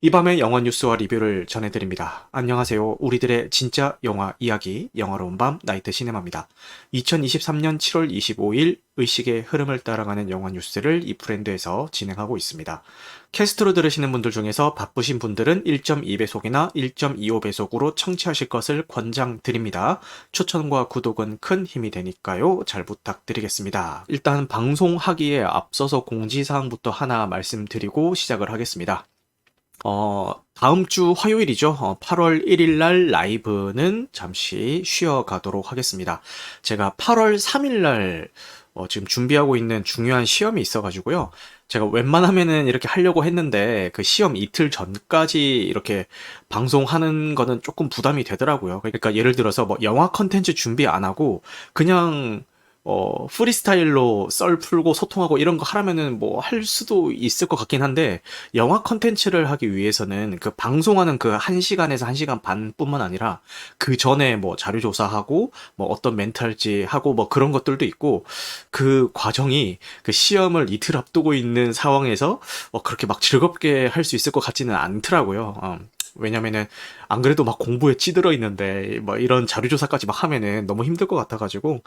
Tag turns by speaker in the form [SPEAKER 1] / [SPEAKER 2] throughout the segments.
[SPEAKER 1] 이 밤의 영화 뉴스와 리뷰를 전해드립니다. 안녕하세요. 우리들의 진짜 영화 이야기, 영화로운 밤 나이트 시네마입니다. 2023년 7월 25일 의식의 흐름을 따라가는 영화 뉴스를 이 브랜드에서 진행하고 있습니다. 캐스트로 들으시는 분들 중에서 바쁘신 분들은 1.2배속이나 1.25배속으로 청취하실 것을 권장드립니다. 추천과 구독은 큰 힘이 되니까요. 잘 부탁드리겠습니다. 일단 방송하기에 앞서서 공지사항부터 하나 말씀드리고 시작을 하겠습니다. 다음 주 화요일이죠. 8월 1일 날 라이브는 잠시 쉬어가도록 하겠습니다. 제가 8월 3일 날 지금 준비하고 있는 중요한 시험이 있어가지고요. 제가 웬만하면은 이렇게 하려고 했는데 그 시험 이틀 전까지 이렇게 방송하는 거는 조금 부담이 되더라고요. 그러니까 예를 들어서 뭐 영화 컨텐츠 준비 안 하고 그냥 프리스타일로 썰 풀고 소통하고 이런 거 하라면은 뭐 할 수도 있을 것 같긴 한데, 영화 컨텐츠를 하기 위해서는 그 방송하는 그 1시간에서 1시간 반뿐만 아니라 그 전에 뭐 자료조사하고 뭐 어떤 멘트 할지 하고 뭐 그런 것들도 있고, 그 과정이 그 시험을 이틀 앞두고 있는 상황에서 그렇게 막 즐겁게 할 수 있을 것 같지는 않더라고요. 왜냐면은 안 그래도 막 공부에 찌들어 있는데 뭐 이런 자료조사까지 막 하면은 너무 힘들 것 같아가지고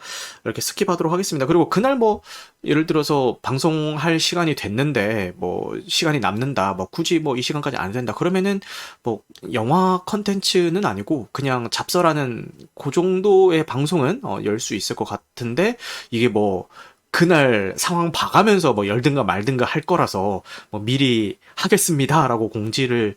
[SPEAKER 1] 이렇게 스킵하도록 하겠습니다. 그리고 그날 뭐 예를 들어서 방송할 시간이 됐는데 뭐 시간이 남는다, 뭐 굳이 뭐 이 시간까지 안 된다 그러면은 뭐 영화 컨텐츠는 아니고 그냥 잡설하는 그 정도의 방송은 열 수 있을 것 같은데, 이게 뭐 그날 상황 봐가면서 뭐 열든가 말든가 할 거라서 뭐 미리 하겠습니다라고 공지를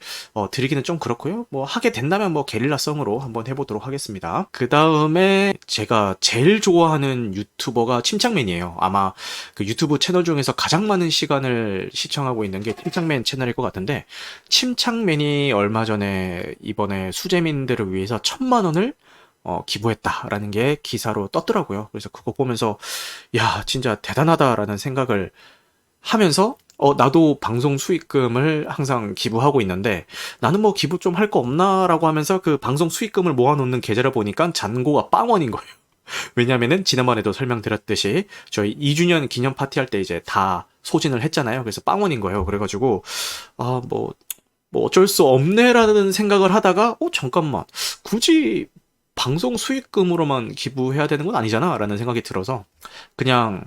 [SPEAKER 1] 드리기는 좀 그렇고요. 뭐 하게 된다면 뭐 게릴라성으로 한번 해보도록 하겠습니다. 그 다음에 제가 제일 좋아하는 유튜버가 침착맨이에요. 아마 그 유튜브 채널 중에서 가장 많은 시간을 시청하고 있는 게 침착맨 채널일 것 같은데, 침착맨이 얼마 전에 이번에 수재민들을 위해서 1,000만 원을 기부했다라는 게 기사로 떴더라고요. 그래서 그거 보면서 야, 진짜 대단하다라는 생각을 하면서 나도 방송 수익금을 항상 기부하고 있는데 나는 뭐 기부 좀 할 거 없나라고 하면서 그 방송 수익금을 모아놓는 계좌를 보니까 잔고가 빵원인 거예요. 왜냐면은 지난번에도 설명드렸듯이 저희 2주년 기념 파티할 때 이제 다 소진을 했잖아요. 그래서 빵원인 거예요. 그래가지고 뭐 어쩔 수 없네라는 생각을 하다가 잠깐만, 굳이 방송 수익금으로만 기부해야 되는 건 아니잖아 라는 생각이 들어서 그냥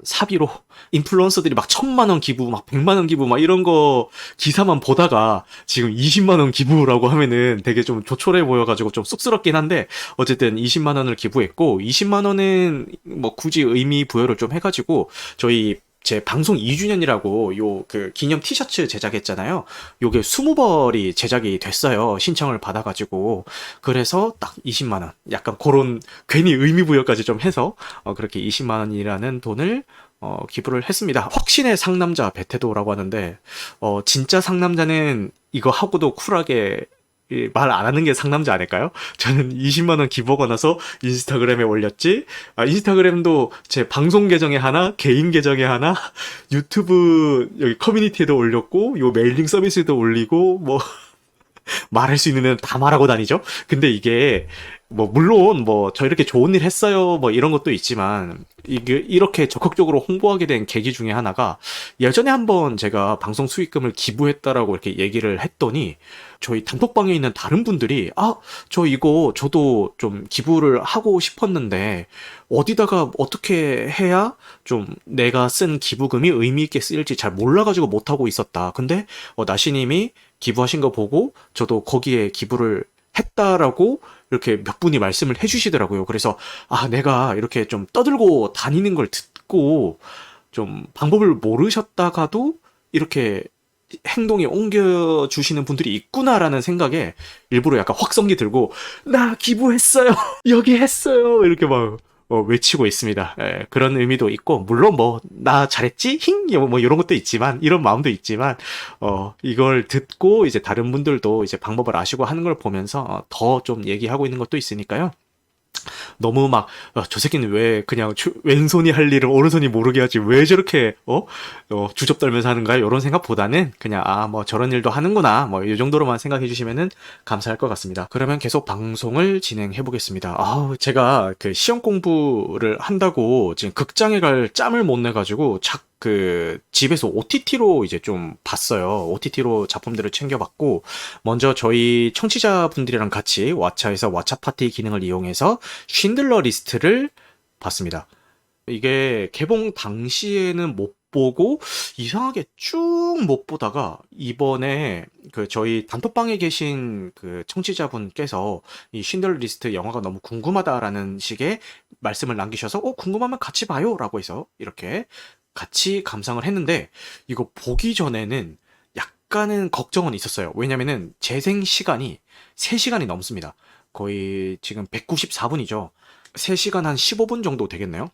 [SPEAKER 1] 사비로 인플루언서들이 막 1,000만 원 기부, 막 100만 원 기부, 막 이런 거 기사만 보다가 지금 20만 원 기부라고 하면은 되게 좀 조촐해 보여가지고 좀 쑥스럽긴 한데, 어쨌든 20만 원을 기부했고 20만 원은 뭐 굳이 의미 부여를 좀 해가지고 저희 제 방송 2주년이라고 요 그 기념 티셔츠 제작했잖아요. 요게 20벌이 제작이 됐어요. 신청을 받아가지고. 그래서 딱 20만 원. 약간 그런 괜히 의미 부여까지 좀 해서 그렇게 20만 원이라는 돈을 기부를 했습니다. 확신의 상남자 배태도라고 하는데 진짜 상남자는 이거 하고도 쿨하게 말 안 하는 게 상남자 아닐까요? 저는 20만 원 기부하고 나서 인스타그램에 올렸지. 인스타그램도 제 방송 계정에 하나, 개인 계정에 하나, 유튜브 여기 커뮤니티에도 올렸고, 요 메일링 서비스에도 올리고, 뭐 말할 수 있는 애는 다 말하고 다니죠. 근데 이게 뭐 물론 뭐 저 이렇게 좋은 일 했어요 뭐 이런 것도 있지만, 이게 이렇게 적극적으로 홍보하게 된 계기 중에 하나가, 예전에 한번 제가 방송 수익금을 기부했다라고 이렇게 얘기를 했더니 저희 단톡방에 있는 다른 분들이 저 이거 저도 좀 기부를 하고 싶었는데 어디다가 어떻게 해야 좀 내가 쓴 기부금이 의미 있게 쓰일지 잘 몰라가지고 못하고 있었다. 근데 나시님이 기부하신 거 보고 저도 거기에 기부를 했다라고 이렇게 몇 분이 말씀을 해주시더라고요. 그래서 내가 이렇게 좀 떠들고 다니는 걸 듣고 좀 방법을 모르셨다가도 이렇게 행동에 옮겨주시는 분들이 있구나라는 생각에 일부러 약간 확성기 들고 나 기부했어요 여기 했어요 이렇게 막 외치고 있습니다. 그런 의미도 있고, 물론 뭐 나 잘했지 힝 뭐 이런 것도 있지만, 이런 마음도 있지만 이걸 듣고 이제 다른 분들도 이제 방법을 아시고 하는 걸 보면서 더 좀 얘기하고 있는 것도 있으니까요. 너무 막 저 새끼는 왜 그냥 왼손이 할 일을 오른손이 모르게 하지, 왜 저렇게 주접 떨면서 하는가요? 이런 생각보다는 그냥 뭐 저런 일도 하는구나 뭐 이 정도로만 생각해 주시면은 감사할 것 같습니다. 그러면 계속 방송을 진행해 보겠습니다. 제가 그 시험 공부를 한다고 지금 극장에 갈 짬을 못 내 가지고 집에서 OTT로 이제 좀 봤어요. OTT로 작품들을 챙겨봤고, 먼저 저희 청취자분들이랑 같이 왓챠에서 왓챠 파티 기능을 이용해서 쉰들러 리스트를 봤습니다. 이게 개봉 당시에는 못 보고 이상하게 쭉 못 보다가 이번에 저희 단톡방에 계신 청취자분께서 이 쉰들러 리스트 영화가 너무 궁금하다라는 식의 말씀을 남기셔서 궁금하면 같이 봐요라고 해서 이렇게 같이 감상을 했는데 이거 보기 전에는 약간은 걱정은 있었어요. 왜냐면은 재생 시간이 3시간이 넘습니다. 거의 지금 194분이죠. 3시간 한 15분 정도 되겠네요.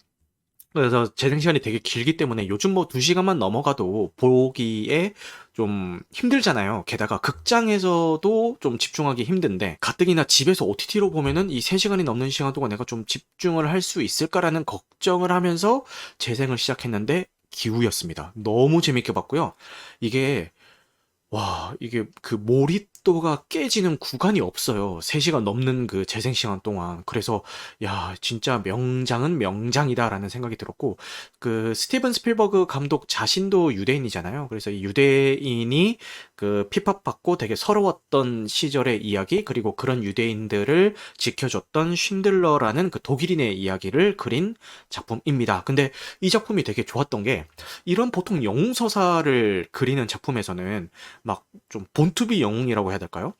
[SPEAKER 1] 그래서 재생 시간이 되게 길기 때문에 요즘 뭐 2시간만 넘어가도 보기에 좀 힘들잖아요. 게다가 극장에서도 좀 집중하기 힘든데 가뜩이나 집에서 OTT로 보면은 이 3시간이 넘는 시간 동안 내가 좀 집중을 할 수 있을까라는 걱정을 하면서 재생을 시작했는데 기우였습니다. 너무 재밌게 봤고요. 이게 이게 몰입도가 깨지는 구간이 없어요. 3시간 넘는 재생 시간 동안. 그래서, 야, 진짜 명장은 명장이다라는 생각이 들었고, 스티븐 스필버그 감독 자신도 유대인이잖아요. 그래서 이 유대인이 핍박받고 되게 서러웠던 시절의 이야기, 그리고 그런 유대인들을 지켜줬던 쉰들러라는 독일인의 이야기를 그린 작품입니다. 근데 이 작품이 되게 좋았던 게, 이런 보통 영웅서사를 그리는 작품에서는 막 좀 본투비 영웅이라고 해야 될까요?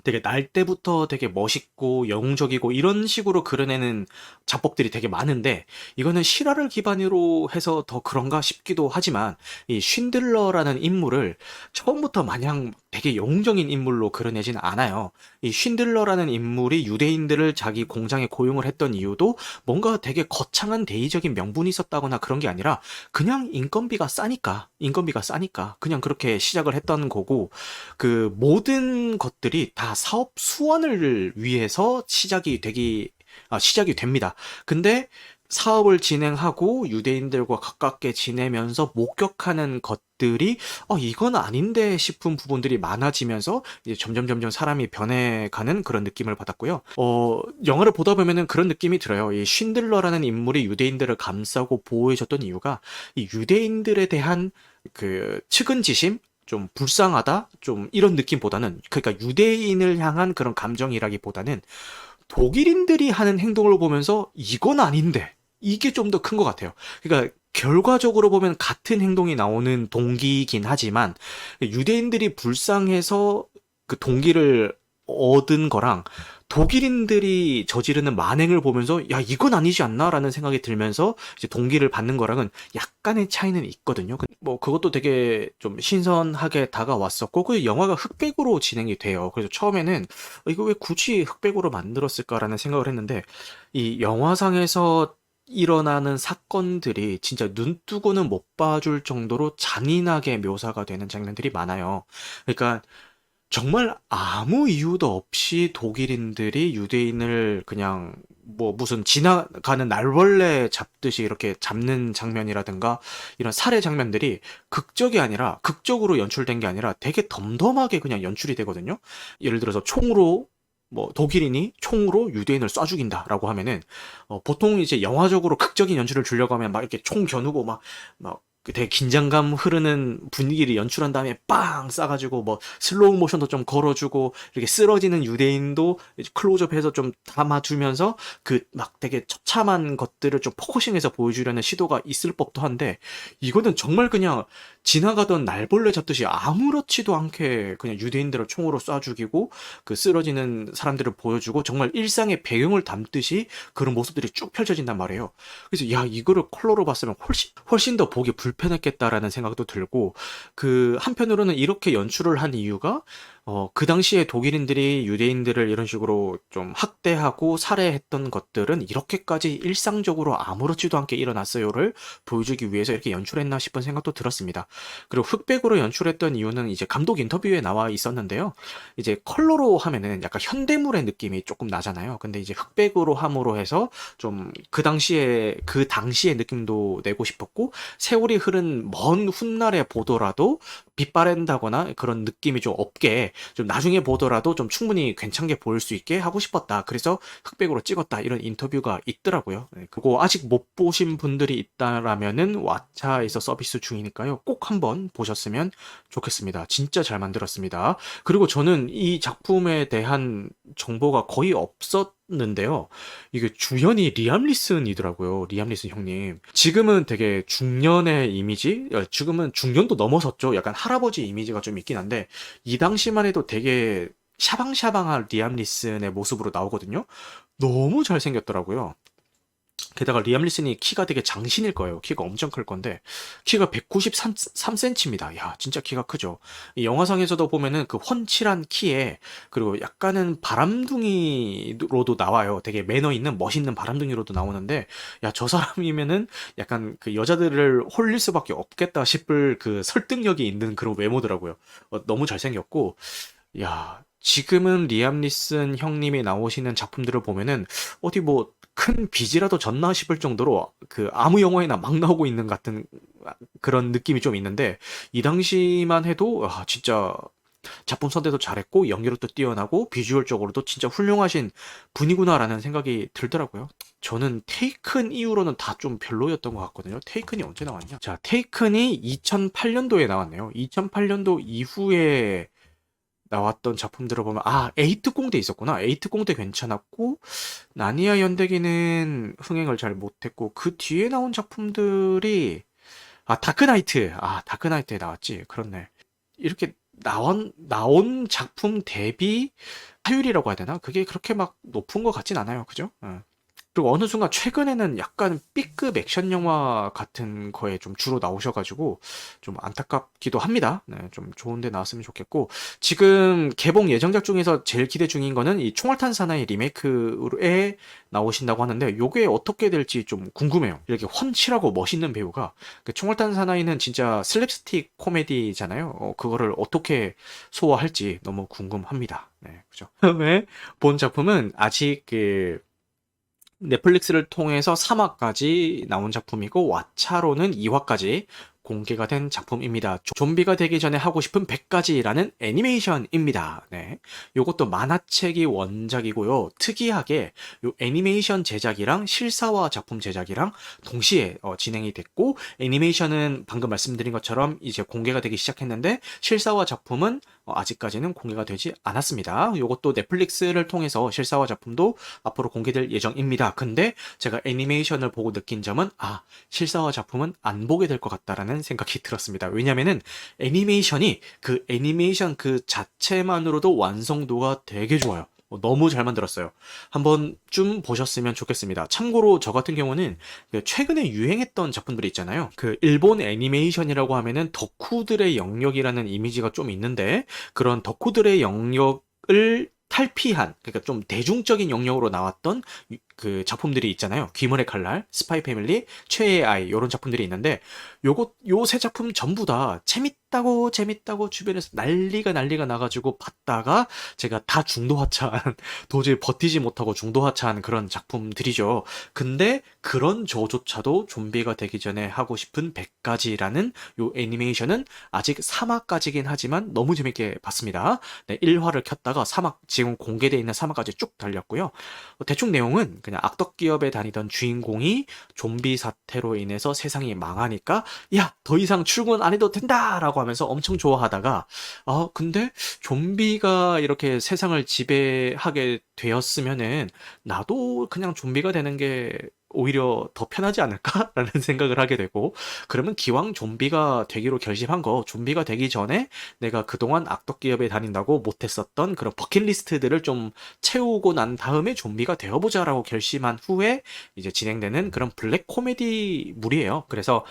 [SPEAKER 1] 되게 날 때부터 되게 멋있고 영웅적이고 이런 식으로 그려내는 작법들이 되게 많은데 이거는 실화를 기반으로 해서 더 그런가 싶기도 하지만 이 쉰들러라는 인물을 처음부터 마냥 되게 영웅적인 인물로 그려내진 않아요. 이 쉰들러라는 인물이 유대인들을 자기 공장에 고용을 했던 이유도 뭔가 되게 거창한 대의적인 명분이 있었다거나 그런 게 아니라 그냥 인건비가 싸니까 그냥 그렇게 시작을 했던 거고 모든 것들이 다 사업 수완을 위해서 시작이 됩니다. 근데 사업을 진행하고 유대인들과 가깝게 지내면서 목격하는 것들이 이건 아닌데 싶은 부분들이 많아지면서 이제 점점 사람이 변해가는 그런 느낌을 받았고요. 영화를 보다 보면은 그런 느낌이 들어요. 이 쉰들러라는 인물이 유대인들을 감싸고 보호해줬던 이유가 이 유대인들에 대한 측은지심, 좀 불쌍하다, 좀 이런 느낌보다는 그러니까 유대인을 향한 그런 감정이라기보다는 독일인들이 하는 행동을 보면서 이건 아닌데 이게 좀 더 큰 것 같아요. 그러니까 결과적으로 보면 같은 행동이 나오는 동기이긴 하지만 유대인들이 불쌍해서 동기를 얻은 거랑 독일인들이 저지르는 만행을 보면서 야 이건 아니지 않나라는 생각이 들면서 이제 동기를 받는 거랑은 약간의 차이는 있거든요. 뭐 그것도 되게 좀 신선하게 다가왔었고 그 영화가 흑백으로 진행이 돼요. 그래서 처음에는 이거 왜 굳이 흑백으로 만들었을까라는 생각을 했는데 이 영화상에서 일어나는 사건들이 진짜 눈뜨고는 못 봐줄 정도로 잔인하게 묘사가 되는 장면들이 많아요. 그러니까 정말 아무 이유도 없이 독일인들이 유대인을 그냥 뭐 무슨 지나가는 날벌레 잡듯이 이렇게 잡는 장면이라든가 이런 살해 장면들이 극적으로 연출된 게 아니라 되게 덤덤하게 그냥 연출이 되거든요. 예를 들어서 독일인이 총으로 유대인을 쏴 죽인다라고 하면은 보통 이제 영화적으로 극적인 연출을 주려고 하면 막 이렇게 총 겨누고 막 되게 긴장감 흐르는 분위기를 연출한 다음에 빵 쏴가지고 뭐 슬로우 모션도 좀 걸어주고 이렇게 쓰러지는 유대인도 이제 클로즈업해서 좀 담아주면서 막 되게 처참한 것들을 좀 포커싱해서 보여주려는 시도가 있을 법도 한데 이거는 정말 그냥 지나가던 날벌레 잡듯이 아무렇지도 않게 그냥 유대인들을 총으로 쏴 죽이고 쓰러지는 사람들을 보여주고 정말 일상의 배경을 담듯이 그런 모습들이 쭉 펼쳐진단 말이에요. 그래서 야 이거를 컬러로 봤으면 훨씬 더 보기 불편했겠다라는 생각도 들고 한편으로는 이렇게 연출을 한 이유가 그 당시에 독일인들이 유대인들을 이런 식으로 좀 학대하고 살해했던 것들은 이렇게까지 일상적으로 아무렇지도 않게 일어났어요를 보여주기 위해서 이렇게 연출했나 싶은 생각도 들었습니다. 그리고 흑백으로 연출했던 이유는 이제 감독 인터뷰에 나와 있었는데요. 이제 컬러로 하면은 약간 현대물의 느낌이 조금 나잖아요. 근데 이제 흑백으로 함으로 해서 좀 그 당시의 느낌도 내고 싶었고 세월이 흐른 먼 훗날에 보더라도 빛바랜다거나 그런 느낌이 좀 없게 좀 나중에 보더라도 좀 충분히 괜찮게 보일 수 있게 하고 싶었다. 그래서 흑백으로 찍었다. 이런 인터뷰가 있더라고요. 네, 그거 아직 못 보신 분들이 있다라면은 왓챠에서 서비스 중이니까요. 꼭 한번 보셨으면 좋겠습니다. 진짜 잘 만들었습니다. 그리고 저는 이 작품에 대한 정보가 거의 없었는데요. 이게 주연이 리암 리슨이더라고요. 리암 리슨 형님. 지금은 되게 중년의 이미지? 지금은 중년도 넘어섰죠. 약간 할아버지 이미지가 좀 있긴 한데, 이 당시만 해도 되게 샤방샤방한 리암 리슨의 모습으로 나오거든요. 너무 잘생겼더라고요. 게다가 리암 리슨이 키가 되게 장신일 거예요. 키가 엄청 클 건데 키가 193cm입니다. 야, 진짜 키가 크죠. 이 영화상에서도 보면은 그 훤칠한 키에 그리고 약간은 바람둥이로도 나와요. 되게 매너 있는 멋있는 바람둥이로도 나오는데 야, 저 사람이면은 약간 그 여자들을 홀릴 수밖에 없겠다 싶을 그 설득력이 있는 그런 외모더라고요. 너무 잘생겼고 야, 지금은 리암 리슨 형님이 나오시는 작품들을 보면은 어디 뭐 큰 빚이라도 졌나 싶을 정도로 그 아무 영화에나 막 나오고 있는 같은 그런 느낌이 좀 있는데 이 당시만 해도 진짜 작품 선대도 잘했고 연기력도 뛰어나고 비주얼적으로도 진짜 훌륭하신 분이구나라는 생각이 들더라고요. 저는 테이큰 이후로는 다 좀 별로였던 것 같거든요. 테이큰이 언제 나왔냐? 자, 테이큰이 2008년도에 나왔네요. 2008년도 이후에 나왔던 작품들을 보면 에이트 공대 있었구나. 에이트 공대 괜찮았고 나니아 연대기는 흥행을 잘 못했고 그 뒤에 나온 작품들이 다크나이트. 다크나이트에 나왔지. 그렇네. 이렇게 나온 작품 대비 타율이라고 해야 되나? 그게 그렇게 막 높은 것 같진 않아요. 그죠? 그리고 어느 순간 최근에는 약간 B급 액션 영화 같은 거에 좀 주로 나오셔가지고 좀 안타깝기도 합니다. 네, 좀 좋은데 나왔으면 좋겠고 지금 개봉 예정작 중에서 제일 기대 중인 거는 이 총알탄 사나이 리메이크에 나오신다고 하는데 요게 어떻게 될지 좀 궁금해요. 이렇게 훤칠하고 멋있는 배우가 그 총알탄 사나이는 진짜 슬랩스틱 코미디잖아요. 그거를 어떻게 소화할지 너무 궁금합니다. 네, 그죠? 다음에 본 작품은 아직 넷플릭스를 통해서 3화까지 나온 작품이고 왓챠로는 2화까지 공개가 된 작품입니다. 좀비가 되기 전에 하고 싶은 100가지라는 애니메이션입니다. 네. 요것도 만화책이 원작이고요. 특이하게 요 애니메이션 제작이랑 실사화 작품 제작이랑 동시에 진행이 됐고 애니메이션은 방금 말씀드린 것처럼 이제 공개가 되기 시작했는데 실사화 작품은 아직까지는 공개가 되지 않았습니다. 요것도 넷플릭스를 통해서 실사화 작품도 앞으로 공개될 예정입니다. 근데 제가 애니메이션을 보고 느낀 점은 실사화 작품은 안 보게 될 것 같다라는 생각이 들었습니다. 왜냐면은 애니메이션이 그 애니메이션 그 자체만으로도 완성도가 되게 좋아요. 너무 잘 만들었어요. 한번 좀 보셨으면 좋겠습니다. 참고로 저 같은 경우는 그 최근에 유행했던 작품들이 있잖아요. 그 일본 애니메이션이라고 하면은 덕후들의 영역이라는 이미지가 좀 있는데 그런 덕후들의 영역을 탈피한 그러니까 좀 대중적인 영역으로 나왔던 그 작품들이 있잖아요. 귀멸의 칼날, 스파이 패밀리, 최애의 아이 이런 작품들이 있는데 요 세 작품 전부 다 재밌다고 주변에서 난리가 나가지고 봤다가 제가 다 중도 하차한 도저히 버티지 못하고 중도 하차한 그런 작품들이죠. 근데 그런 저조차도 좀비가 되기 전에 하고 싶은 100가지라는 요 애니메이션은 아직 3화까지긴 하지만 너무 재밌게 봤습니다. 네, 1화를 켰다가 3화 지금 공개되어 있는 3화까지 쭉 달렸고요. 대충 내용은 그냥 악덕 기업에 다니던 주인공이 좀비 사태로 인해서 세상이 망하니까 야, 더 이상 출근 안 해도 된다라고 하면서 엄청 좋아하다가 근데 좀비가 이렇게 세상을 지배하게 되었으면은 나도 그냥 좀비가 되는 게 오히려 더 편하지 않을까라는 생각을 하게 되고 그러면 기왕 좀비가 되기로 결심한 거 좀비가 되기 전에 내가 그동안 악덕 기업에 다닌다고 못했었던 그런 버킷리스트들을 좀 채우고 난 다음에 좀비가 되어보자라고 결심한 후에 이제 진행되는 그런 블랙 코미디물이에요. 그래서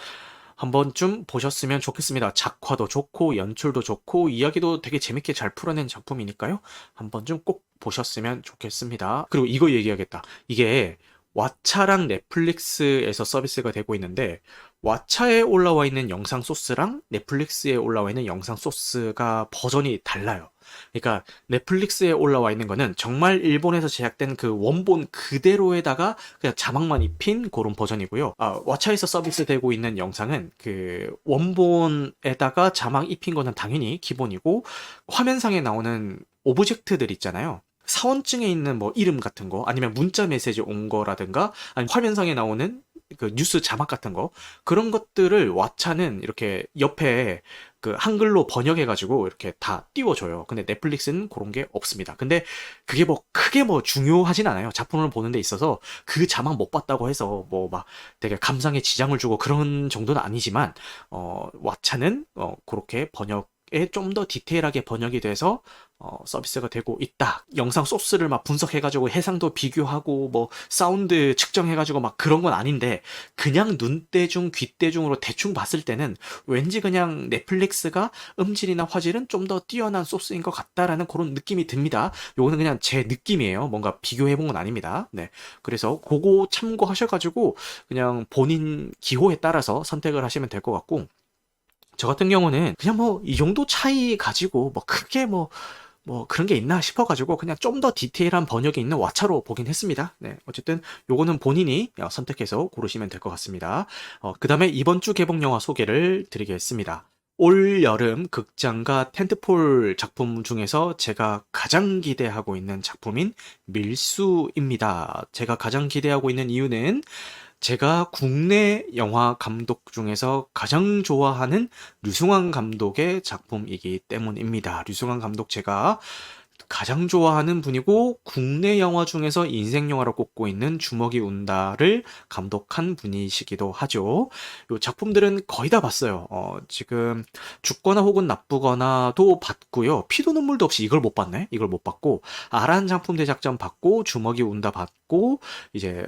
[SPEAKER 1] 한 번쯤 보셨으면 좋겠습니다. 작화도 좋고 연출도 좋고 이야기도 되게 재밌게 잘 풀어낸 작품이니까요. 한 번쯤 꼭 보셨으면 좋겠습니다. 그리고 이거 얘기하겠다. 이게 왓챠랑 넷플릭스에서 서비스가 되고 있는데 왓챠에 올라와 있는 영상 소스랑 넷플릭스에 올라와 있는 영상 소스가 버전이 달라요. 그러니까 넷플릭스에 올라와 있는 거는 정말 일본에서 제작된 그 원본 그대로에다가 그냥 자막만 입힌 그런 버전이고요. 왓챠에서 서비스되고 있는 영상은 그 원본에다가 자막 입힌 거는 당연히 기본이고, 화면상에 나오는 오브젝트들 있잖아요. 사원증에 있는 뭐 이름 같은 거, 아니면 문자 메시지 온 거라든가, 아니면 화면상에 나오는 그 뉴스 자막 같은 거, 그런 것들을 왓챠는 이렇게 옆에 그 한글로 번역해가지고 이렇게 다 띄워줘요. 근데 넷플릭스는 그런 게 없습니다. 근데 그게 뭐 크게 뭐 중요하진 않아요. 작품을 보는 데 있어서 그 자막 못 봤다고 해서 뭐 막 되게 감상에 지장을 주고 그런 정도는 아니지만, 왓챠는 그렇게 번역에 좀 더 디테일하게 번역이 돼서 서비스가 되고 있다. 영상 소스를 막 분석해가지고 해상도 비교하고 뭐 사운드 측정해가지고 막 그런 건 아닌데, 그냥 눈대중 귀대중으로 대충 봤을 때는 왠지 그냥 넷플릭스가 음질이나 화질은 좀 더 뛰어난 소스인 것 같다라는 그런 느낌이 듭니다. 요거는 그냥 제 느낌이에요. 뭔가 비교해본 건 아닙니다. 네. 그래서 그거 참고하셔가지고 그냥 본인 기호에 따라서 선택을 하시면 될 것 같고, 저 같은 경우는 그냥 뭐 이 정도 차이 가지고 뭐 크게 뭐 그런 게 있나 싶어가지고 그냥 좀 더 디테일한 번역이 있는 왓챠로 보긴 했습니다. 네, 어쨌든 요거는 본인이 선택해서 고르시면 될 것 같습니다. 그 다음에 이번 주 개봉 영화 소개를 드리겠습니다. 올 여름 극장과 텐트폴 작품 중에서 제가 가장 기대하고 있는 작품인 밀수입니다. 제가 가장 기대하고 있는 이유는 제가 국내 영화 감독 중에서 가장 좋아하는 류승환 감독의 작품이기 때문입니다. 류승환 감독 제가 가장 좋아하는 분이고, 국내 영화 중에서 인생 영화로 꼽고 있는 주먹이 운다를 감독한 분이시기도 하죠. 요 작품들은 거의 다 봤어요. 지금 죽거나 혹은 나쁘거나도 봤고요. 피도 눈물도 없이 이걸 못 봤네. 이걸 못 봤고, 아란 장품 대작전 봤고, 주먹이 운다 봤고, 이제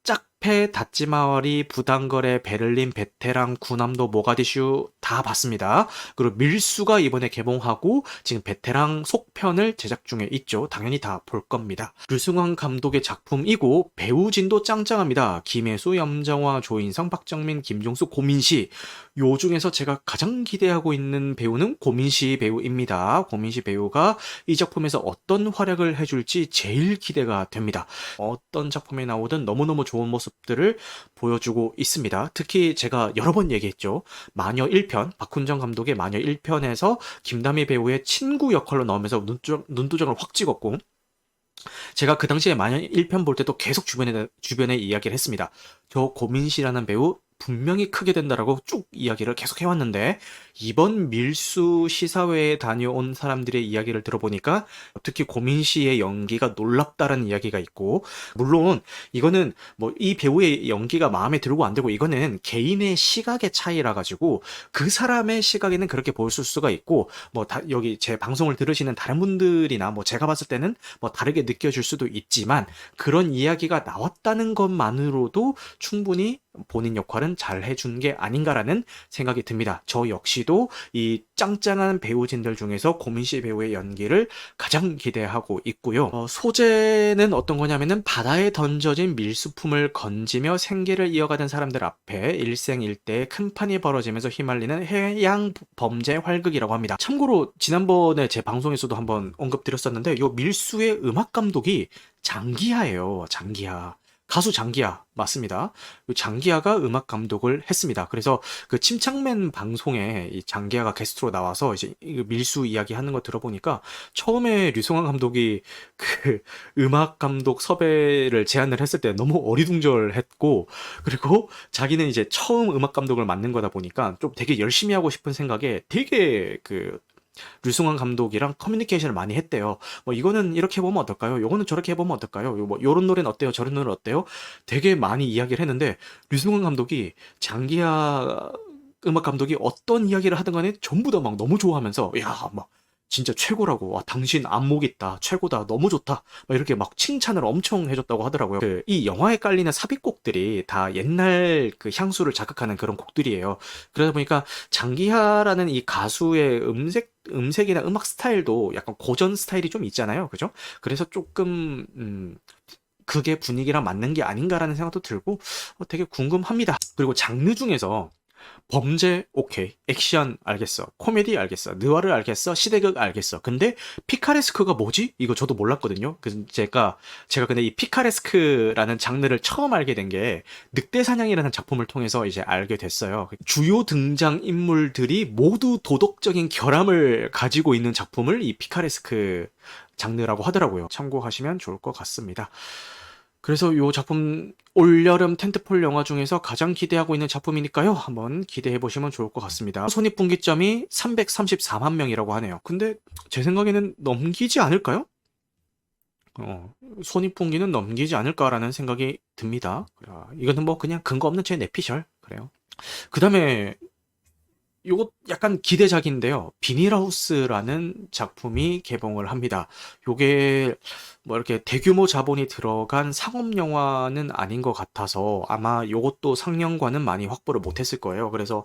[SPEAKER 1] 짝패, 다찌마와리, 부당거래, 베를린, 베테랑, 구남도, 모가디슈 다 봤습니다. 그리고 밀수가 이번에 개봉하고 지금 베테랑 속편을 제작 중에 있죠. 당연히 다 볼 겁니다. 류승환 감독의 작품이고 배우진도 짱짱합니다. 김혜수, 염정화, 조인성, 박정민, 김종수, 고민시. 요 중에서 제가 가장 기대하고 있는 배우는 고민시 배우입니다. 고민시 배우가 이 작품에서 어떤 활약을 해줄지 제일 기대가 됩니다. 어떤 작품에 나오든 너무너무 좋은 모습들을 보여주고 있습니다. 특히 제가 여러 번 얘기했죠. 마녀 1편, 박훈정 감독의 마녀 1편에서 김다미 배우의 친구 역할로 나오면서 눈도장을 확 찍었고, 제가 그 당시에 마녀 1편 볼 때도 계속 주변에 이야기를 했습니다. 저 고민시라는 배우 분명히 크게 된다라고 쭉 이야기를 계속 해왔는데, 이번 밀수 시사회에 다녀온 사람들의 이야기를 들어보니까 특히 고민 씨의 연기가 놀랍다라는 이야기가 있고, 물론 이거는 뭐 이 배우의 연기가 마음에 들고 안 들고 이거는 개인의 시각의 차이라 가지고 그 사람의 시각에는 그렇게 보였을 수가 있고, 뭐 여기 제 방송을 들으시는 다른 분들이나 뭐 제가 봤을 때는 뭐 다르게 느껴질 수도 있지만, 그런 이야기가 나왔다는 것만으로도 충분히 본인 역할은 잘 해준 게 아닌가라는 생각이 듭니다. 저 역시도 이 짱짱한 배우진들 중에서 고민씨 배우의 연기를 가장 기대하고 있고요. 소재는 어떤 거냐면은 바다에 던져진 밀수품을 건지며 생계를 이어가던 사람들 앞에 일생일대의 큰 판이 벌어지면서 휘말리는 해양 범죄 활극이라고 합니다. 참고로 지난번에 제 방송에서도 한번 언급드렸었는데, 요 밀수의 음악 감독이 장기하예요. 장기하. 가수 장기하 맞습니다. 장기하가 음악 감독을 했습니다. 그래서 그 침착맨 방송에 이 장기하가 게스트로 나와서 이제 밀수 이야기 하는 거 들어보니까, 처음에 류승환 감독이 그 음악 감독 섭외를 제안을 했을 때 너무 어리둥절했고, 그리고 자기는 이제 처음 음악 감독을 맡는 거다 보니까 좀 되게 열심히 하고 싶은 생각에 되게 그 류승환 감독이랑 커뮤니케이션을 많이 했대요. 뭐 이거는 이렇게 해보면 어떨까요? 요거는 저렇게 해보면 어떨까요? 뭐 요런 노래는 어때요? 저런 노래는 어때요? 되게 많이 이야기를 했는데, 류승환 감독이 장기하 음악 감독이 어떤 이야기를 하든 간에 전부 다 막 너무 좋아하면서, 야, 막 진짜 최고라고, 와, 당신 안목 있다, 최고다, 너무 좋다, 막 이렇게 막 칭찬을 엄청 해줬다고 하더라고요. 이 영화에 깔리는 삽입곡들이 다 옛날 그 향수를 자극하는 그런 곡들이에요. 그러다 보니까 장기하라는 이 가수의 음색이나 음악 스타일도 약간 고전 스타일이 좀 있잖아요. 그죠? 그래서 조금, 그게 분위기랑 맞는 게 아닌가라는 생각도 들고, 되게 궁금합니다. 그리고 장르 중에서 범죄 오케이, 액션 알겠어, 코미디 알겠어, 느와르 알겠어, 시대극 알겠어. 근데 피카레스크가 뭐지? 이거 저도 몰랐거든요. 그 제가 근데 이 피카레스크라는 장르를 처음 알게 된 게 늑대 사냥이라는 작품을 통해서 이제 알게 됐어요. 주요 등장 인물들이 모두 도덕적인 결함을 가지고 있는 작품을 이 피카레스크 장르라고 하더라고요. 참고하시면 좋을 것 같습니다. 그래서 요 작품 올여름 텐트폴 영화 중에서 가장 기대하고 있는 작품이니까요. 한번 기대해 보시면 좋을 것 같습니다. 손익분기점이 334만 명이라고 하네요. 근데 제 생각에는 넘기지 않을까요? 손익분기는 넘기지 않을까라는 생각이 듭니다. 이거는 뭐 그냥 근거 없는 제 내피셜. 그래요. 그 다음에 요거 약간 기대작인데요. 비닐하우스라는 작품이 개봉을 합니다. 요게 뭐 이렇게 대규모 자본이 들어간 상업 영화는 아닌 것 같아서 아마 요것도 상영관은 많이 확보를 못했을 거예요. 그래서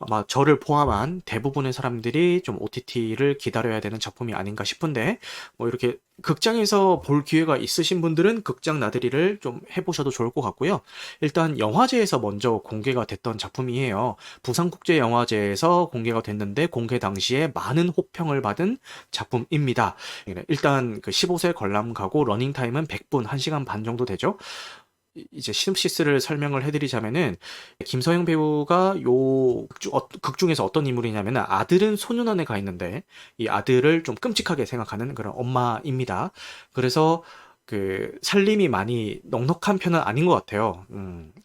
[SPEAKER 1] 아마 저를 포함한 대부분의 사람들이 좀 OTT를 기다려야 되는 작품이 아닌가 싶은데, 뭐 이렇게 극장에서 볼 기회가 있으신 분들은 극장 나들이를 좀 해보셔도 좋을 것 같고요. 일단 영화제에서 먼저 공개가 됐던 작품이에요. 부산국제영화제에서 공개가 됐는데 공개 당시에 많은 호평을 받은 작품입니다. 일단 그 15세 관람가고 러닝타임은 100분, 1시간 반 정도 되죠. 이제 시놉시스를 설명을 해드리자면은 김서영 배우가 극 중에서 어떤 인물이냐면 아들은 소년원에 가 있는데 이 아들을 좀 끔찍하게 생각하는 그런 엄마입니다. 그래서 그 살림이 많이 넉넉한 편은 아닌 것 같아요.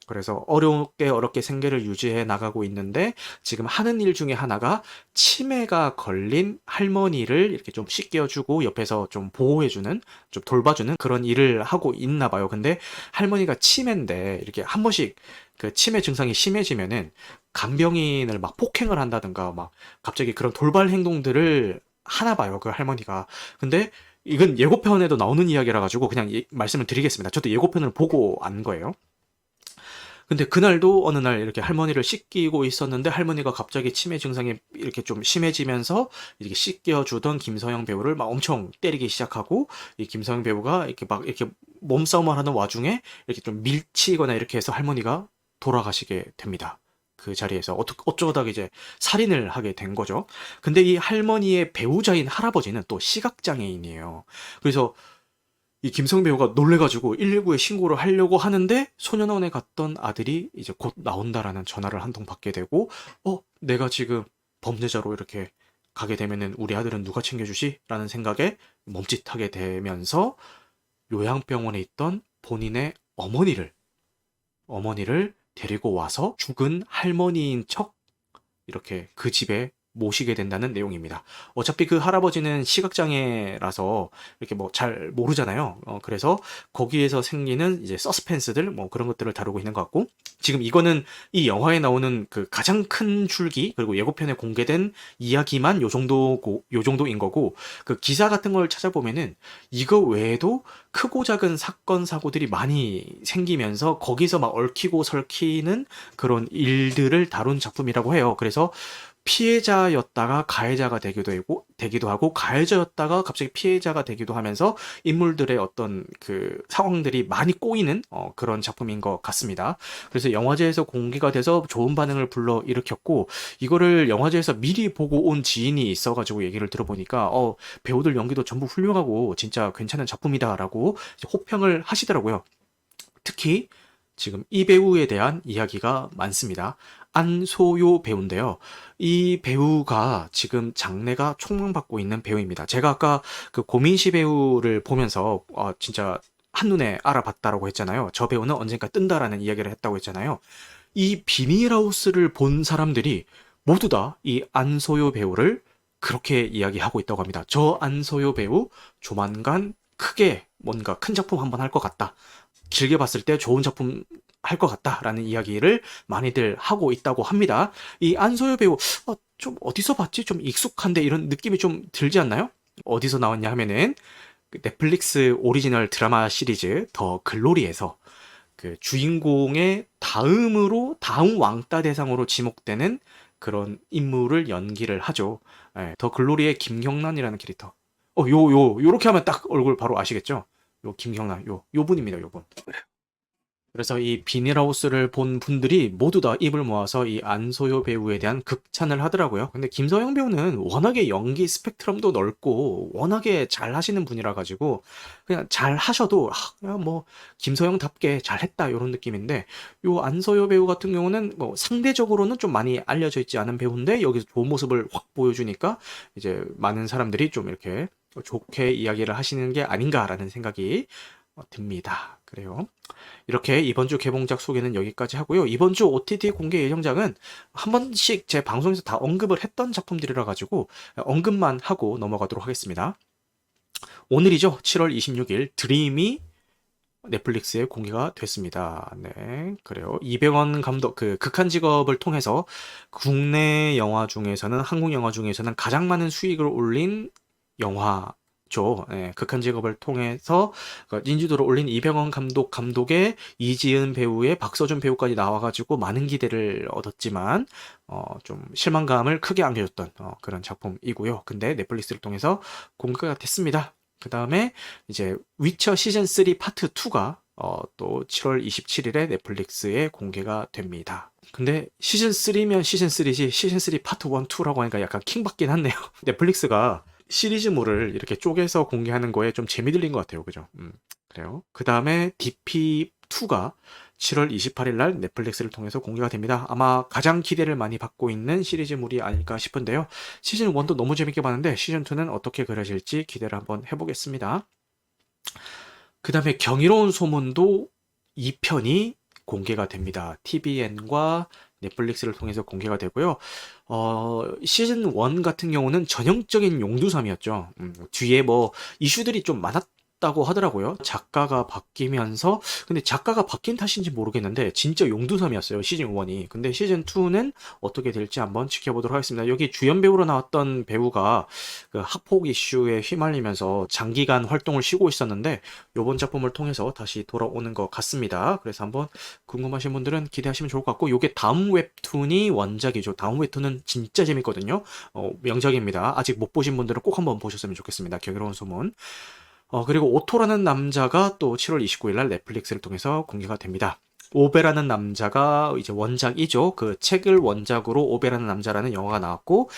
[SPEAKER 1] 그래서 어렵게 생계를 유지해 나가고 있는데 지금 하는 일 중에 하나가 치매가 걸린 할머니를 이렇게 좀 씻겨주고 옆에서 좀 보호해주는, 좀 돌봐주는 그런 일을 하고 있나 봐요. 근데 할머니가 치매인데 이렇게 한 번씩 그 치매 증상이 심해지면은 간병인을 막 폭행을 한다든가 막 갑자기 그런 돌발 행동들을 하나 봐요. 그 할머니가. 근데 이건 예고편에도 나오는 이야기라 가지고 그냥 말씀을 드리겠습니다. 저도 예고편을 보고 안 거예요. 근데 그날도 어느 날 이렇게 할머니를 씻기고 있었는데 할머니가 갑자기 치매 증상이 이렇게 좀 심해지면서 이렇게 씻겨주던 김서영 배우를 막 엄청 때리기 시작하고, 이 김서영 배우가 이렇게 막 이렇게 몸싸움을 하는 와중에 이렇게 좀 밀치거나 이렇게 해서 할머니가 돌아가시게 됩니다. 그 자리에서 어쩌다가 이제 살인을 하게 된 거죠. 근데 이 할머니의 배우자인 할아버지는 또 시각장애인이에요. 그래서 이 김성 배우가 놀래가지고 119에 신고를 하려고 하는데 소년원에 갔던 아들이 이제 곧 나온다라는 전화를 한 통 받게 되고, 내가 지금 범죄자로 이렇게 가게 되면은 우리 아들은 누가 챙겨주지? 라는 생각에 멈칫하게 되면서 요양병원에 있던 본인의 어머니를 데리고 와서 죽은 할머니인 척 이렇게 그 집에 모시게 된다는 내용입니다. 어차피 그 할아버지는 시각장애라서 이렇게 뭐 잘 모르잖아요. 그래서 거기에서 생기는 이제 서스펜스들 뭐 그런 것들을 다루고 있는 것 같고, 지금 이거는 이 영화에 나오는 그 가장 큰 줄기 그리고 예고편에 공개된 이야기만 요 정도인 거고, 그 기사 같은 걸 찾아보면은 이거 외에도 크고 작은 사건 사고들이 많이 생기면서 거기서 막 얽히고 설키는 그런 일들을 다룬 작품이라고 해요. 그래서 피해자였다가 가해자가 되기도 하고 가해자였다가 갑자기 피해자가 되기도 하면서 인물들의 어떤 그 상황들이 많이 꼬이는 그런 작품인 것 같습니다. 그래서 영화제에서 공개가 돼서 좋은 반응을 불러일으켰고, 이거를 영화제에서 미리 보고 온 지인이 있어가지고 얘기를 들어보니까 배우들 연기도 전부 훌륭하고 진짜 괜찮은 작품이다라고 호평을 하시더라고요. 특히 지금 이 배우에 대한 이야기가 많습니다. 안소요 배우인데요. 이 배우가 지금 장래가 촉망받고 있는 배우입니다. 제가 아까 그 고민시 배우를 보면서 진짜 한눈에 알아봤다라고 했잖아요. 저 배우는 언젠가 뜬다라는 이야기를 했다고 했잖아요. 이 비닐하우스를 본 사람들이 모두 다 이 안소요 배우를 그렇게 이야기하고 있다고 합니다. 저 안소요 배우 조만간 크게 뭔가 큰 작품 한번 할 것 같다. 길게 봤을 때 좋은 작품 할 것 같다라는 이야기를 많이들 하고 있다고 합니다. 이 안소요 배우 좀 어디서 봤지? 좀 익숙한데 이런 느낌이 좀 들지 않나요? 어디서 나왔냐 하면은 그 넷플릭스 오리지널 드라마 시리즈 더 글로리에서 그 주인공의 다음 왕따 대상으로 지목되는 그런 인물을 연기를 하죠. 예, 더 글로리의 김경란이라는 캐릭터. 요렇게 하면 딱 얼굴 바로 아시겠죠? 요 김경란, 요 분입니다, 요 분. 그래서 이 비닐하우스를 본 분들이 모두 다 입을 모아서 이 안소요 배우에 대한 극찬을 하더라고요. 근데 김서영 배우는 워낙에 연기 스펙트럼도 넓고 워낙에 잘 하시는 분이라 가지고 그냥 잘 하셔도 그냥 뭐 김서영답게 잘했다 이런 느낌인데, 요 안소요 배우 같은 경우는 뭐 상대적으로는 좀 많이 알려져 있지 않은 배우인데 여기서 좋은 모습을 확 보여주니까 이제 많은 사람들이 좀 이렇게 좋게 이야기를 하시는 게 아닌가라는 생각이 듭니다. 그래요. 이렇게 이번 주 개봉작 소개는 여기까지 하고요. 이번 주 OTT 공개 예정작은 한 번씩 제 방송에서 다 언급을 했던 작품들이라 가지고 언급만 하고 넘어가도록 하겠습니다. 오늘이죠. 7월 26일 드림이 넷플릭스에 공개가 됐습니다. 네, 그래요. 이병헌 감독 그 극한 직업을 통해서 국내 영화 중에서는, 한국 영화 중에서는 가장 많은 수익을 올린 영화죠. 예, 극한 직업을 통해서 인지도를 올린 이병헌 감독의 이지은 배우의 박서준 배우까지 나와가지고 많은 기대를 얻었지만 좀 실망감을 크게 안겨줬던 그런 작품이고요. 근데 넷플릭스를 통해서 공개가 됐습니다. 그 다음에 이제 위쳐 시즌 3 파트 2가 또 7월 27일에 넷플릭스에 공개가 됩니다. 근데 시즌 3면 시즌 3지 시즌 3 파트 1, 2라고 하니까 약간 킹받긴 하네요. 넷플릭스가 시리즈물을 이렇게 쪼개서 공개하는 거에 좀 재미 들린 것 같아요. 그죠? 그래요. 그 다음에 DP2가 7월 28일 날 넷플릭스를 통해서 공개가 됩니다. 아마 가장 기대를 많이 받고 있는 시리즈물이 아닐까 싶은데요. 시즌 1도 너무 재밌게 봤는데 시즌 2는 어떻게 그려질지 기대를 한번 해보겠습니다. 그 다음에 경이로운 소문도 2편이 공개가 됩니다. TVN과 넷플릭스를 통해서 공개가 되고요. 시즌 1 같은 경우는 전형적인 용두삼이었죠. 뒤에 뭐 이슈들이 좀 많았다고 하더라고요. 작가가 바뀌면서, 근데 작가가 바뀐 탓인지 모르겠는데 진짜 용두삼이었어요, 시즌 1이. 근데 시즌 2는 어떻게 될지 한번 지켜보도록 하겠습니다. 여기 주연 배우로 나왔던 배우가 그 학폭 이슈에 휘말리면서 장기간 활동을 쉬고 있었는데 이번 작품을 통해서 다시 돌아오는 것 같습니다. 그래서 한번 궁금하신 분들은 기대하시면 좋을 것 같고, 요게 다음 웹툰이 원작이죠. 다음 웹툰은 진짜 재밌거든요. 명작입니다. 아직 못 보신 분들은 꼭 한번 보셨으면 좋겠습니다. 경이로운 소문. 그리고 오토라는 남자가 또 7월 29일 날 넷플릭스를 통해서 공개가 됩니다. 오베라는 남자가 이제 원작이죠. 그 책을 원작으로 오베라는 남자라는 영화가 나왔고,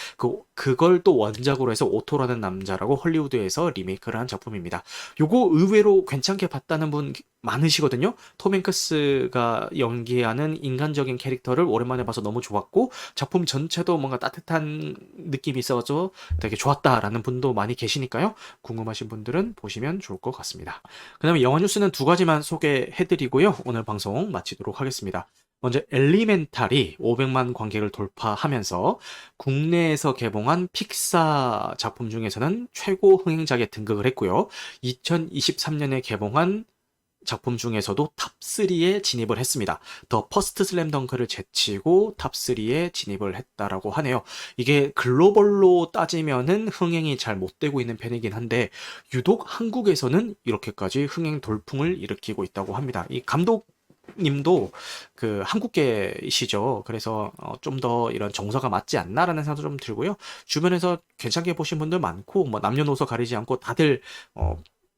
[SPEAKER 1] 그걸 또 원작으로 해서 오토라는 남자라고 헐리우드에서 리메이크를 한 작품입니다. 요거 의외로 괜찮게 봤다는 분 많으시거든요. 톰 행크스가 연기하는 인간적인 캐릭터를 오랜만에 봐서 너무 좋았고, 작품 전체도 뭔가 따뜻한 느낌이 있어서 되게 좋았다라는 분도 많이 계시니까요. 궁금하신 분들은 보시면 좋을 것 같습니다. 그 다음에 영화 뉴스는 두 가지만 소개해드리고요. 오늘 방송 마치도록 하겠습니다. 먼저 엘리멘탈이 500만 관객을 돌파하면서 국내에서 개봉한 픽사 작품 중에서는 최고 흥행작에 등극을 했고요. 2023년에 개봉한 작품 중에서도 탑3에 진입을 했습니다. 더 퍼스트 슬램덩크를 제치고 탑3에 진입을 했다라고 하네요. 이게 글로벌로 따지면은 흥행이 잘 못 되고 있는 편이긴 한데 유독 한국에서는 이렇게까지 흥행 돌풍을 일으키고 있다고 합니다. 이 감독님도 그 한국계시죠. 그래서 좀 더 이런 정서가 맞지 않나라는 생각도 좀 들고요. 주변에서 괜찮게 보신 분들 많고 뭐 남녀노소 가리지 않고 다들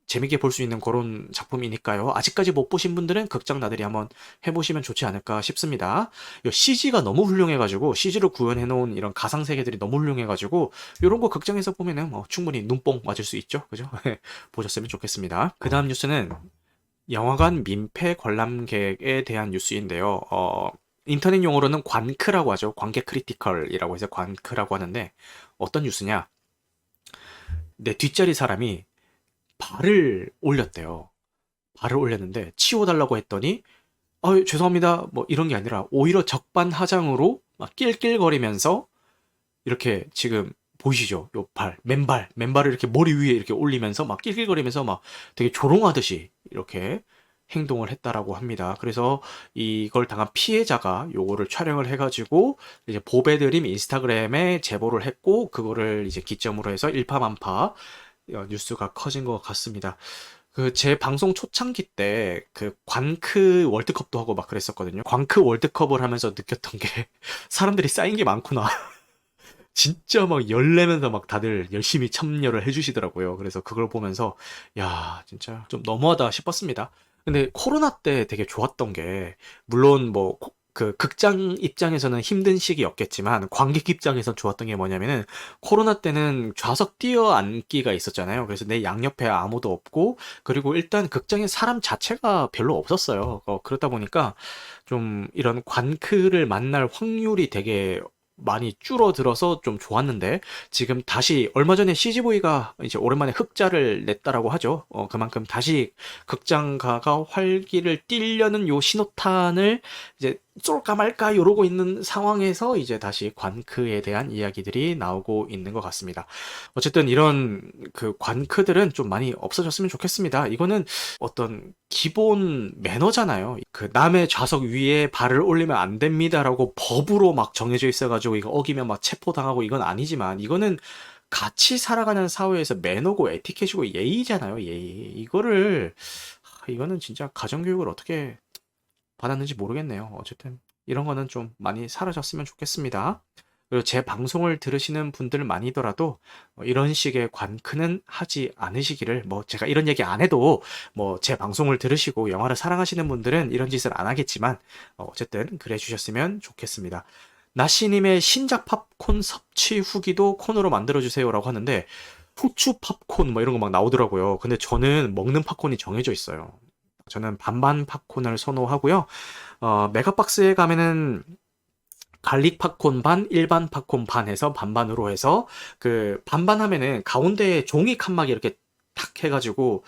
[SPEAKER 1] 재밌게 볼 수 있는 그런 작품이니까요. 아직까지 못 보신 분들은 극장 나들이 한번 해보시면 좋지 않을까 싶습니다. 이 CG가 너무 훌륭해가지고 CG로 구현해놓은 이런 가상세계들이 너무 훌륭해가지고 이런 거 극장에서 보면은 충분히 눈뽕 맞을 수 있죠. 그죠? 보셨으면 좋겠습니다. 그 다음 뉴스는 영화관 민폐 관람객에 대한 뉴스인데요. 인터넷 용어로는 관크라고 하죠. 관객 크리티컬이라고 해서 관크라고 하는데 어떤 뉴스냐? 내 뒷자리 사람이 발을 올렸대요. 발을 올렸는데 치워달라고 했더니 죄송합니다 뭐 이런 게 아니라 오히려 적반하장으로 막 낄낄거리면서 이렇게 지금 보이시죠? 요 맨발을 이렇게 머리 위에 이렇게 올리면서 막 낄낄거리면서 막 되게 조롱하듯이 이렇게 행동을 했다라고 합니다. 그래서 이걸 당한 피해자가 요거를 촬영을 해가지고 이제 보배드림 인스타그램에 제보를 했고, 그거를 이제 기점으로 해서 일파만파 뉴스가 커진 것 같습니다. 그 제 방송 초창기 때 그 광크 월드컵도 하고 막 그랬었거든요. 광크 월드컵을 하면서 느꼈던 게 사람들이 쌓인 게 많구나. 진짜 막 열내면서 막 다들 열심히 참여를 해주시더라고요. 그래서 그걸 보면서 야 진짜 좀 너무하다 싶었습니다. 근데 코로나 때 되게 좋았던 게, 물론 뭐 그 극장 입장에서는 힘든 시기였겠지만 관객 입장에선 좋았던 게 뭐냐면은, 코로나 때는 좌석 뛰어 앉기가 있었잖아요. 그래서 내 양옆에 아무도 없고, 그리고 일단 극장에 사람 자체가 별로 없었어요. 그렇다 보니까 좀 이런 관크를 만날 확률이 되게 많이 줄어들어서 좀 좋았는데, 지금 다시 얼마 전에 CGV가 이제 오랜만에 흑자를 냈다라고 하죠. 그만큼 다시 극장가가 활기를 띠려는 요 신호탄을 이제 쏠까 말까 이러고 있는 상황에서 이제 다시 관크에 대한 이야기들이 나오고 있는 것 같습니다. 어쨌든 이런 그 관크들은 좀 많이 없어졌으면 좋겠습니다. 이거는 어떤 기본 매너잖아요. 그 남의 좌석 위에 발을 올리면 안 됩니다라고 법으로 막 정해져 있어가지고 이거 어기면 막 체포당하고 이건 아니지만, 이거는 같이 살아가는 사회에서 매너고 에티켓이고 예의잖아요, 예의. 이거는 진짜 가정교육을 어떻게 받았는지 모르겠네요. 어쨌든 이런 거는 좀 많이 사라졌으면 좋겠습니다. 그리고 제 방송을 들으시는 분들 많이더라도 이런 식의 관크는 하지 않으시기를, 뭐 제가 이런 얘기 안 해도 뭐 제 방송을 들으시고 영화를 사랑하시는 분들은 이런 짓을 안 하겠지만, 어쨌든 그래 주셨으면 좋겠습니다. 나시님의 신작 팝콘 섭취 후기도 콘으로 만들어주세요라고 하는데, 후추 팝콘 뭐 이런 거 막 나오더라고요. 근데 저는 먹는 팝콘이 정해져 있어요. 저는 반반 팝콘을 선호하고요. 메가박스에 가면은 갈릭 팝콘 반, 일반 팝콘 반 해서 반반으로 해서, 그 반반 하면은 가운데에 종이 칸막이 이렇게 탁 해가지고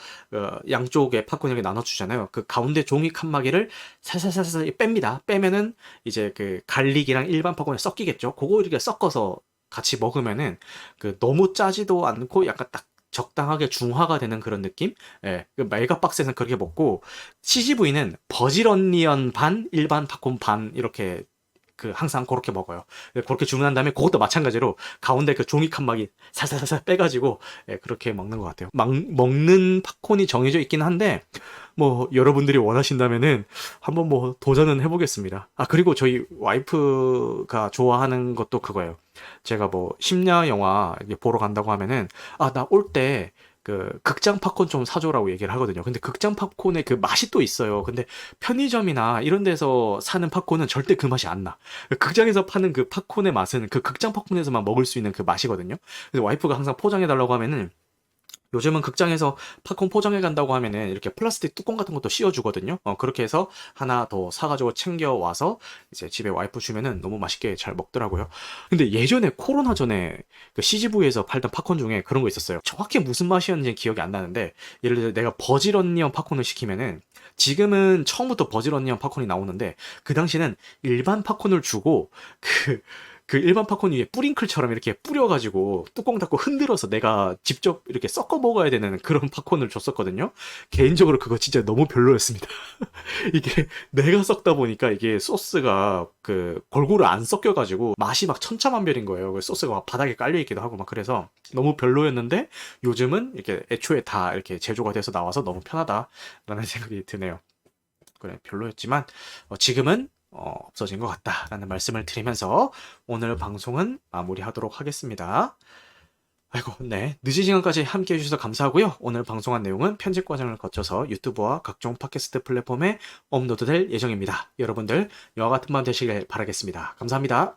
[SPEAKER 1] 양쪽에 팝콘 이렇게 나눠주잖아요. 그 가운데 종이 칸막이를 살살살살 뺍니다. 빼면은 이제 그 갈릭이랑 일반 팝콘에 섞이겠죠. 그거 이렇게 섞어서 같이 먹으면은 그 너무 짜지도 않고 약간 딱 적당하게 중화가 되는 그런 느낌? 예, 그 메가박스에서는 그렇게 먹고, CGV는 버질 언니언 반, 일반 팝콘 반 이렇게 그 항상 그렇게 먹어요. 그렇게 주문한 다음에 그것도 마찬가지로 가운데 그 종이 칸막이 살살살살 빼가지고, 예, 그렇게 먹는 것 같아요. 먹는 팝콘이 정해져 있긴 한데, 뭐 여러분들이 원하신다면은 한번 뭐 도전은 해보겠습니다. 아, 그리고 저희 와이프가 좋아하는 것도 그거예요. 제가 뭐 심야 영화 이제 보러 간다고 하면은, 아, 나 올 때 그 극장 팝콘 좀 사줘라고 얘기를 하거든요. 근데 극장 팝콘의 그 맛이 또 있어요. 근데 편의점이나 이런 데서 사는 팝콘은 절대 그 맛이 안 나. 극장에서 파는 그 팝콘의 맛은 그 극장 팝콘에서만 먹을 수 있는 그 맛이거든요. 그래서 와이프가 항상 포장해달라고 하면은, 요즘은 극장에서 팝콘 포장해 간다고 하면은 이렇게 플라스틱 뚜껑 같은 것도 씌워주거든요. 그렇게 해서 하나 더 사가지고 챙겨와서 이제 집에 와이프 주면은 너무 맛있게 잘 먹더라고요. 근데 예전에 코로나 전에 그 CGV에서 팔던 팝콘 중에 그런 거 있었어요. 정확히 무슨 맛이었는지 기억이 안 나는데, 예를 들어 내가 버질 언니언 팝콘을 시키면은, 지금은 처음부터 버질 언니언 팝콘이 나오는데, 그 당시는 일반 팝콘을 주고 그 일반 팝콘 위에 뿌링클처럼 이렇게 뿌려가지고 뚜껑 닫고 흔들어서 내가 직접 이렇게 섞어 먹어야 되는 그런 팝콘을 줬었거든요. 개인적으로 그거 진짜 너무 별로였습니다. 이게 내가 섞다 보니까 이게 소스가 그 골고루 안 섞여가지고 맛이 막 천차만별인 거예요. 그 소스가 막 바닥에 깔려있기도 하고 막, 그래서 너무 별로였는데, 요즘은 이렇게 애초에 다 이렇게 제조가 돼서 나와서 너무 편하다라는 생각이 드네요. 그래, 별로였지만 지금은 없어진 것 같다라는 말씀을 드리면서 오늘 방송은 마무리하도록 하겠습니다. 아이고, 네. 늦은 시간까지 함께 해주셔서 감사하고요. 오늘 방송한 내용은 편집 과정을 거쳐서 유튜브와 각종 팟캐스트 플랫폼에 업로드될 예정입니다. 여러분들 영화 같은 밤 되시길 바라겠습니다. 감사합니다.